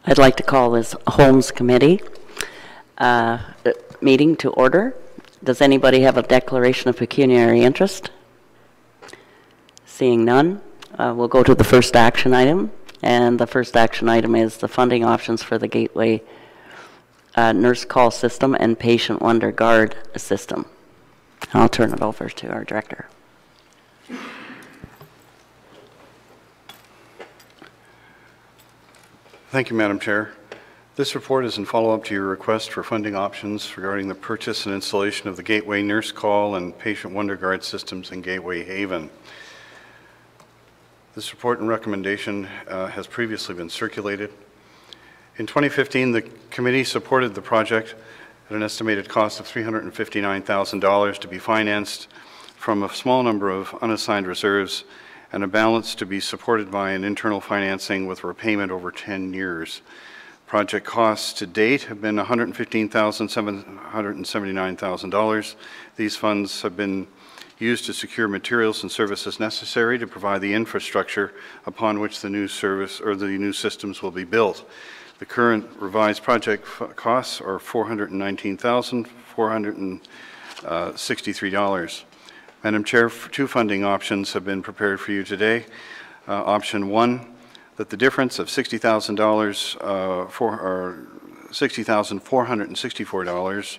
I'd like to call this Holmes Committee meeting to order. Does anybody have a declaration of pecuniary interest? Seeing none, we'll go to the first action item. And the first action item is the funding options for the Gateway Nurse Call System and Patient Wonder Guard System. I'll turn it over to our director. Thank you, Madam Chair. This report is in follow-up to your request for funding options regarding the purchase and installation of the Gateway Nurse Call and Patient Wonder Guard systems in Gateway Haven. This report and recommendation has previously been circulated. In 2015, the committee supported the project at an estimated cost of $359,000 to be financed from a small number of unassigned reserves and a balance to be supported by an internal financing with repayment over 10 years. Project costs to date have been $115,779,000. These funds have been used to secure materials and services necessary to provide the infrastructure upon which the new service or the new systems will be built. The current revised project costs are $419,463. Madam Chair, two funding options have been prepared for you today. Option one, that the difference of $60,464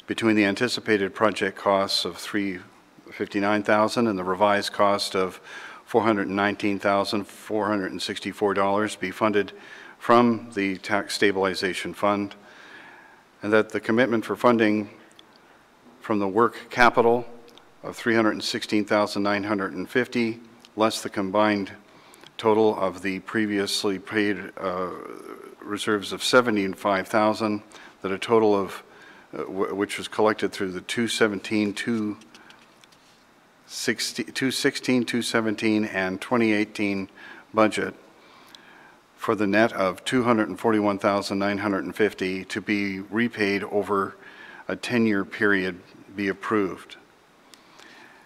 between the anticipated project costs of $359,000 and the revised cost of $419,464 be funded from the Tax Stabilization Fund, and that the commitment for funding from the work capital of $316,950 less the combined total of the previously paid reserves of $75,000, that a total of which was collected through the 216, 217, and 2018 budget for the net of $241,950 to be repaid over a 10-year period be approved,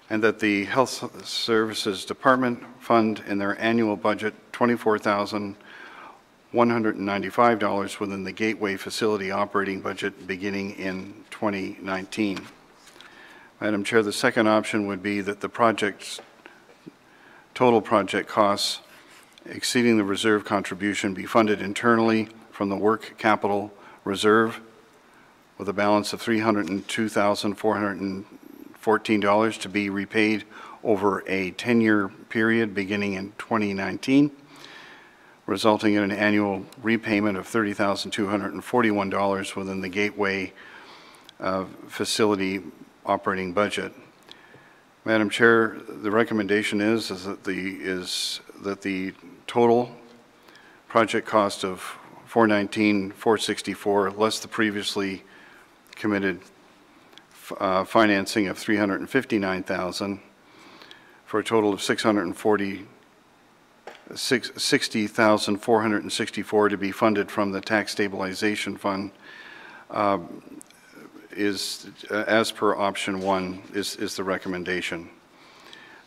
and that the Health Services Department fund in their annual budget $24,195 within the Gateway facility operating budget beginning in 2019. Madam Chair, the second option would be that the project's total project costs exceeding the reserve contribution be funded internally from the work capital reserve with a balance of $302,414 to be repaid over a 10-year period beginning in 2019, resulting in an annual repayment of $30,241 within the Gateway facility operating budget. Madam Chair, the recommendation is that the total project cost of $419,464 less the previously committed financing of $359,000 for a total of $60,464 to be funded from the Tax Stabilization Fund is, as per option one, is the recommendation.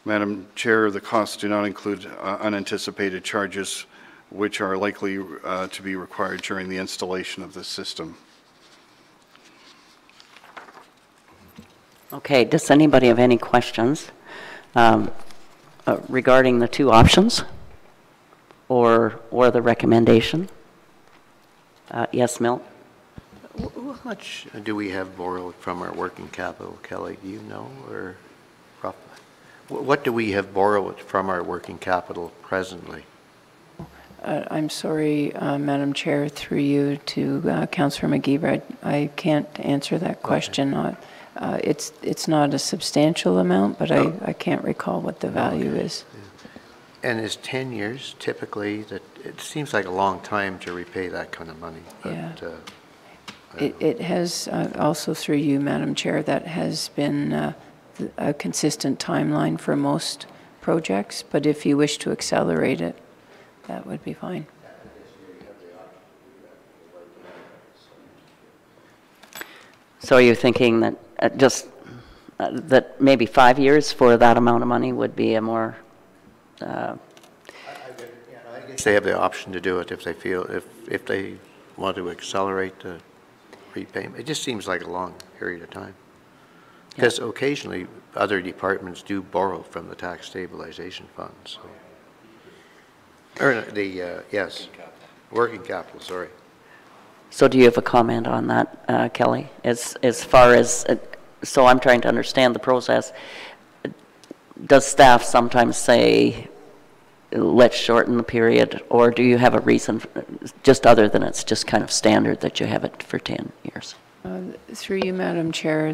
Madam Chair, the costs do not include unanticipated charges which are likely to be required during the installation of this system. Okay, does anybody have any questions regarding the two options or the recommendation? Yes, Milt? How much do we have borrowed from our working capital, Kelly? Do you know, or roughly? What do we have borrowed from our working capital presently? I'm sorry, Madam Chair, through you to Councillor McGeever. I can't answer that question. Okay. It's not a substantial amount, but I can't recall what the value is. Yeah. And is 10 years typically, that it seems like a long time to repay that kind of money. But, yeah. It has, also through you, Madam Chair, that has been a consistent timeline for most projects, but if you wish to accelerate it, that would be fine. So are you thinking that that maybe 5 years for that amount of money would be a more I get They have the option to do it if they feel, if they want to accelerate the repayment. It just seems like a long period of time. Because occasionally, other departments do borrow from the tax stabilization funds. So. Or the, yes, working capital, sorry. So do you have a comment on that, Kelly? As far as, so I'm trying to understand the process. Does staff sometimes say, let's shorten the period, or do you have a reason, just other than it's just kind of standard that you have it for 10 years? Through you, Madam Chair,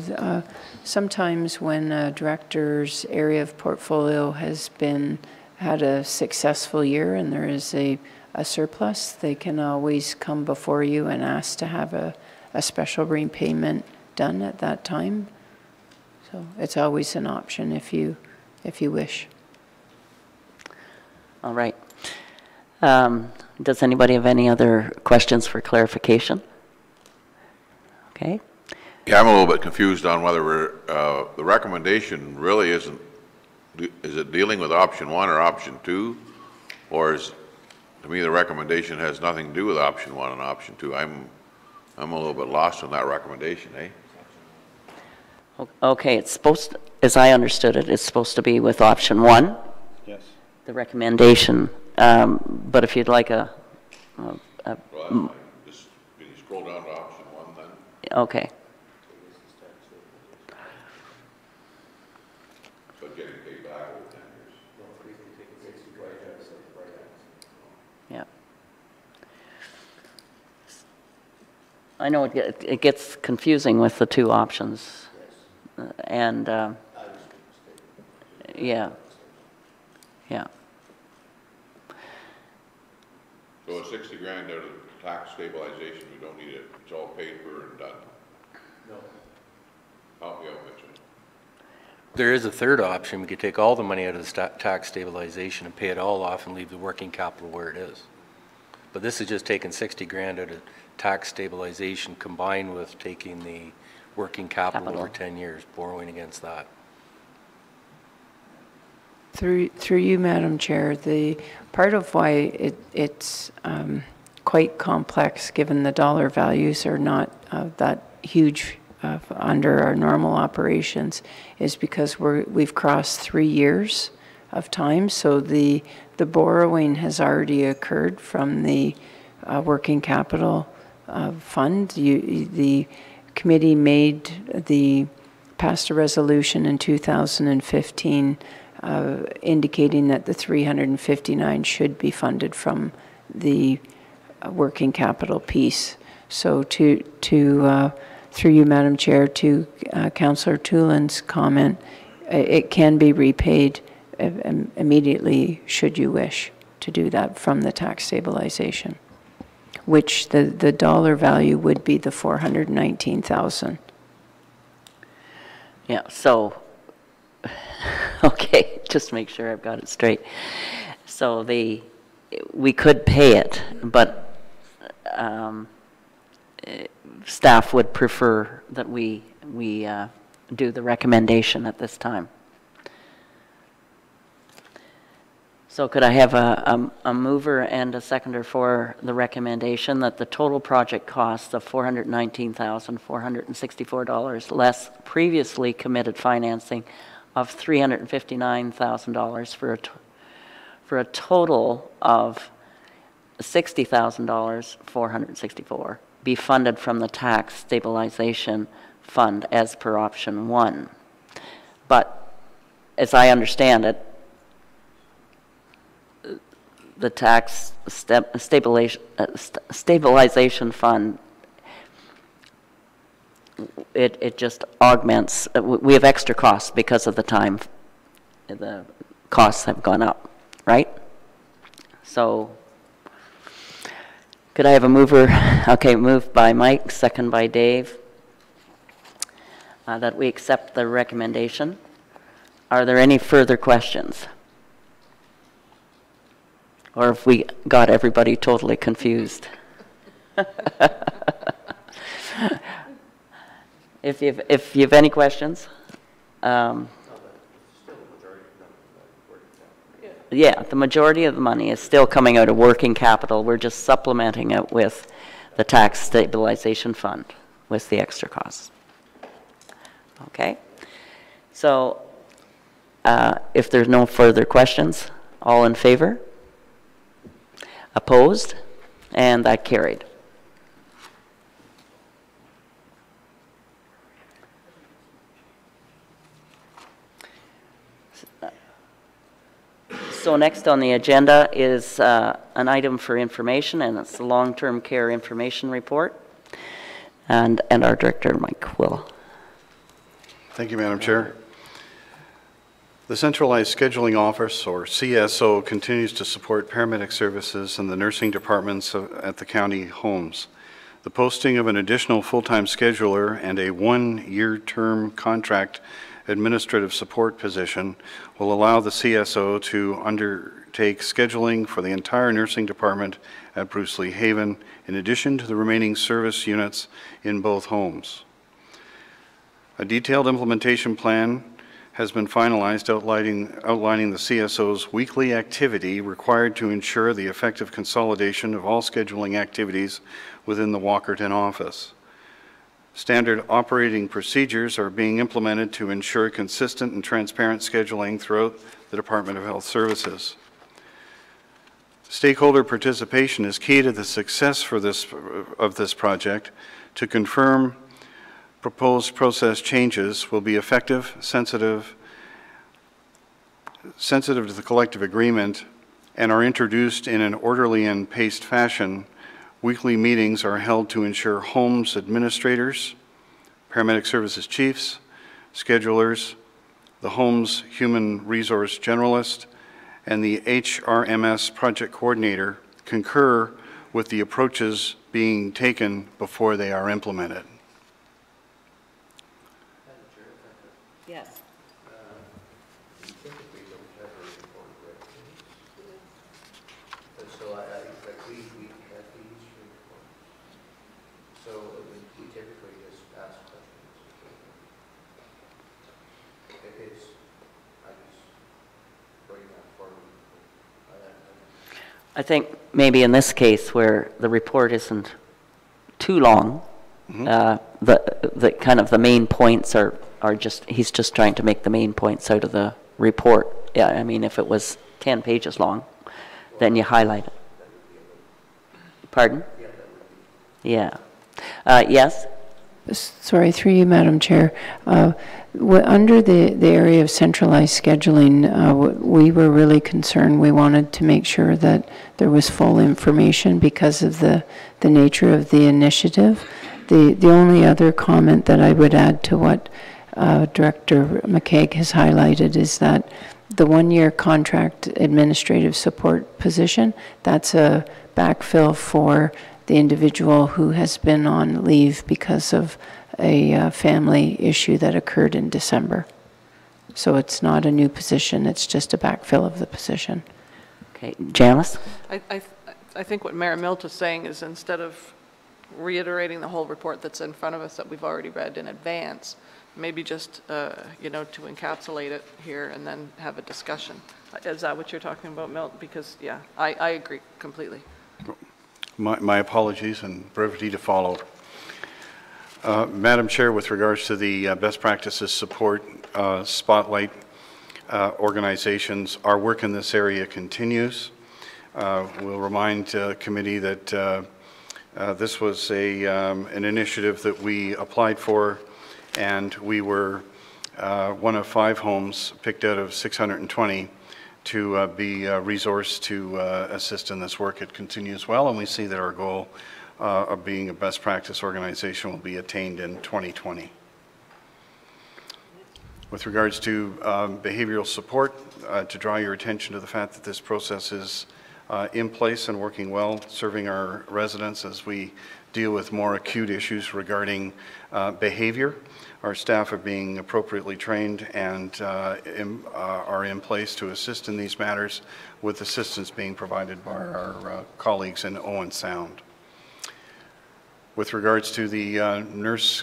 sometimes when a director's area of portfolio has had a successful year and there is a surplus, they can always come before you and ask to have a special repayment done at that time. So it's always an option if you wish. All right. Does anybody have any other questions for clarification? Okay. Yeah, I'm a little bit confused on whether the recommendation really is it dealing with option 1 or option 2? Or to me, the recommendation has nothing to do with option 1 and option 2. I'm a little bit lost on that recommendation, eh? Okay, it's supposed to, as I understood it, it's supposed to be with option 1. Yes. The recommendation, but if you'd like Well, that's fine. Just, can you scroll down to option 1 then? okay. But getting paid back over 10 years. Yeah. I know it gets confusing with the two options. And, yeah. Yeah. So a 60 grand out of tax stabilization, we don't need it. It's all paid for and done. No. Help me out, Mitchell. There is a third option. We could take all the money out of the tax stabilization and pay it all off and leave the working capital where it is. But this is just taking 60 grand out of tax stabilization combined with taking the working capital over 10 years, borrowing against that. Through you, Madam Chair, the part of why it's quite complex, given the dollar values are not that huge under our normal operations, is because we've crossed 3 years of time. So the borrowing has already occurred from the working capital fund. The committee passed a resolution in 2015 indicating that the 359 should be funded from the working capital piece. So through you, Madam Chair, to Councillor Toolan's comment, it can be repaid immediately should you wish to do that from the tax stabilization, which the dollar value would be the 419,000. Yeah, so, okay, just make sure I've got it straight. So we could pay it, but staff would prefer that we do the recommendation at this time. So could I have a mover and a seconder for the recommendation that the total project cost of $419,464 less previously committed financing of $359,000 for a total of $60,464 be funded from the tax stabilization fund as per option 1. But as I understand it, the tax stabilization fund, it just augments. We have extra costs because of the time. The costs have gone up, right? So could I have a mover? Okay, moved by Mike, second by Dave, that we accept the recommendation. Are there any further questions? Or if we got everybody totally confused? If you have any questions, Yeah, the majority of the money is still coming out of working capital. We're just supplementing it with the tax stabilization fund with the extra costs. Okay? So if there's no further questions, all in favor? Opposed? And that carried. So next on the agenda is an item for information, and it's the long-term care information report. And our director, Mike, will. Thank you, Madam Chair. The Centralized Scheduling Office, or CSO, continues to support paramedic services in the nursing departments at the county homes. The posting of an additional full-time scheduler and a one-year term contract administrative support position will allow the CSO to undertake scheduling for the entire nursing department at Bruce Lee Haven, in addition to the remaining service units in both homes. A detailed implementation plan has been finalized outlining the CSO's weekly activity required to ensure the effective consolidation of all scheduling activities within the Walkerton office. Standard operating procedures are being implemented to ensure consistent and transparent scheduling throughout the Department of Health Services. Stakeholder participation is key to the success of this project. To confirm proposed process changes will be effective, sensitive to the collective agreement, and are introduced in an orderly and paced fashion. Weekly meetings are held to ensure homes administrators, paramedic services chiefs, schedulers, the home's human resource generalist, and the HRMS project coordinator concur with the approaches being taken before they are implemented. Yes. So we have these reports. So we typically just ask questions. It's, I just bring that forward. I think maybe in this case where the report isn't too long, the kind of the main points are just, he's just trying to make the main points out of the report. Yeah, I mean, if it was 10 pages long, then you highlight it. Pardon? Yeah. Yes? Sorry, through you, Madam Chair. Under the area of centralized scheduling, we were really concerned. We wanted to make sure that there was full information because of the nature of the initiative. The only other comment that I would add to what Director McCaig has highlighted is that the one-year contract administrative support position, that's a backfill for the individual who has been on leave because of a family issue that occurred in December. So it's not a new position, it's just a backfill of the position. Okay, Janice? I think what Mayor Milt is saying is, instead of reiterating the whole report that's in front of us that we've already read in advance, maybe just, you know, to encapsulate it here and then have a discussion. Is that what you're talking about, Milt? Because, yeah, I agree completely. My apologies and brevity to follow. Madam Chair, with regards to the best practices support spotlight organizations, our work in this area continues. We'll remind committee that this was an initiative that we applied for, and we were one of 5 homes picked out of 620 to be resourced to assist in this work. It continues well, and we see that our goal of being a best practice organization will be attained in 2020. With regards to behavioral support, to draw your attention to the fact that this process is in place and working well, serving our residents as we deal with more acute issues regarding behavior. Our staff are being appropriately trained and are in place to assist in these matters, with assistance being provided by our colleagues in Owen Sound. With regards to the nurse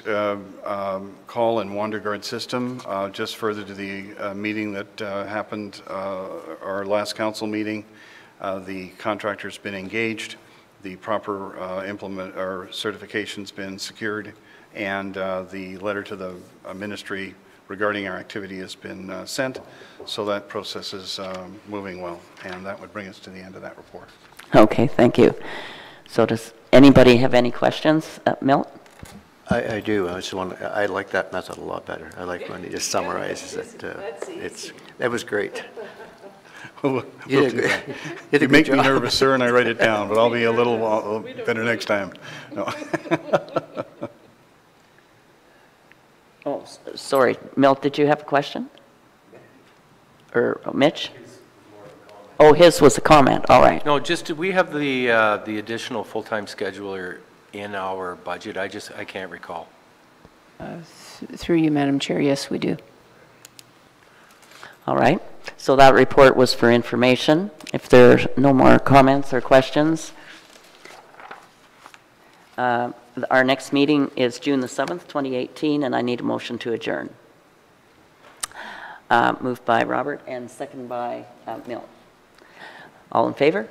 call and wander guard system, just further to the meeting that happened, our last council meeting, the contractor's been engaged, the proper certification's been secured, and the letter to the ministry regarding our activity has been sent, so that process is moving well, and that would bring us to the end of that report. Okay, thank you. So does anybody have any questions? Milt? I do. I like that method a lot better. I like when he just summarizes it. That was great. We'll You do that. did a You good make me job. nervous, sir, and I write it down, but I'll be a little better next time. No. Oh, sorry. Milt, did you have a question? Or Mitch? Oh, his was a comment. All right. No, just, do we have the additional full-time scheduler in our budget? I can't recall. Through you, Madam Chair, yes, we do. All right. So that report was for information. If there are no more comments or questions, our next meeting is June the 7th, 2018, and I need a motion to adjourn. Moved by Robert and seconded by Milt. All in favor?